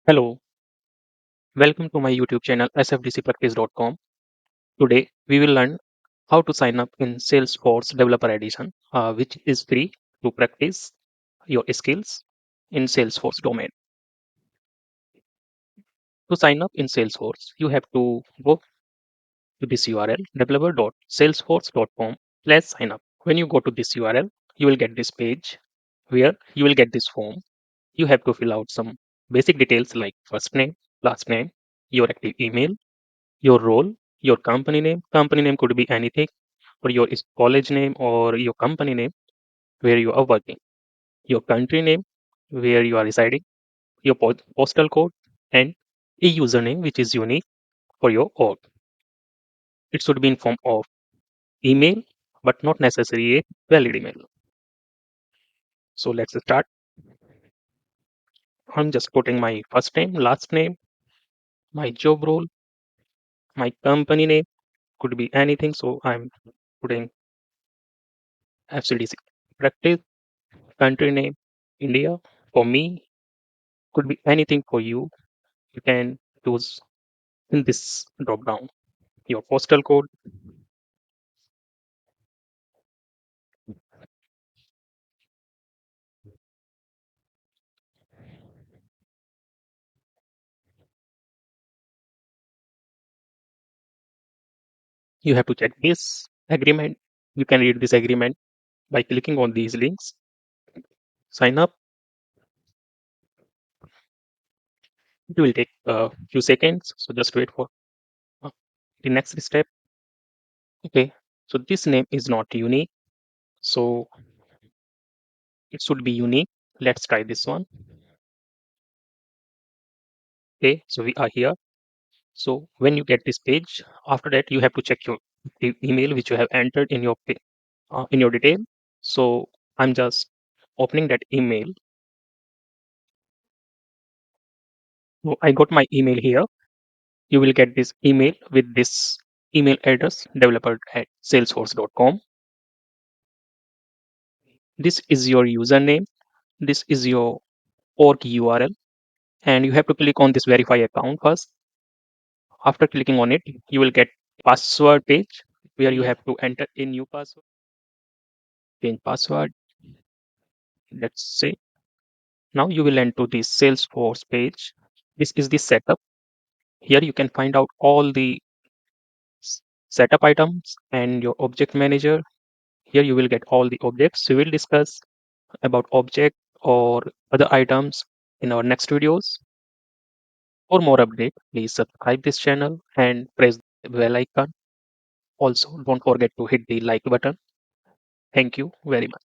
Hello, welcome to my YouTube channel sfdcpractice.com. Today we will learn how to sign up in Salesforce Developer Edition, which is free to practice your skills in Salesforce domain. To sign up in Salesforce, you have to go to this URL developer.salesforce.com/sign up. When you go to this URL, you will get this page where you will get this form. You have to fill out some basic details like first name, last name, your active email, your role, your company name. Company name could be anything, or your college name or your company name where you are working, your country name where you are residing, your postal code, and a username which is unique for your org. It should be in form of email, but not necessarily a valid email. So let's start. I'm just putting my first name, last name, my job role, my company name could be anything. So I'm putting FCDC practice, country name, India. For me, could be anything for you. You can choose in this drop down your postal code. You have to check this agreement. You can read this agreement by clicking on these links. Sign up. It will take a few seconds. So just wait for uh, the next step. Okay. So this name is not unique. So it should be unique. Let's try this one. Okay. So we are here. So when you get this page, after that you have to check your email which you have entered in your detail. So I'm just opening that email. So I got my email here. You will get this email with this email address developer at salesforce.com. This is your username. This is your org URL. And you have to click on this verify account first. After clicking on it, you will get password page where you have to enter a new password, change password. Let's say now you will enter this Salesforce page. This is the setup. Here you can find out all the setup items and your object manager. Here you will get all the objects. We will discuss about object or other items in our next videos. For more update, please subscribe this channel and press the bell icon. Also, don't forget to hit the like button. Thank you very much.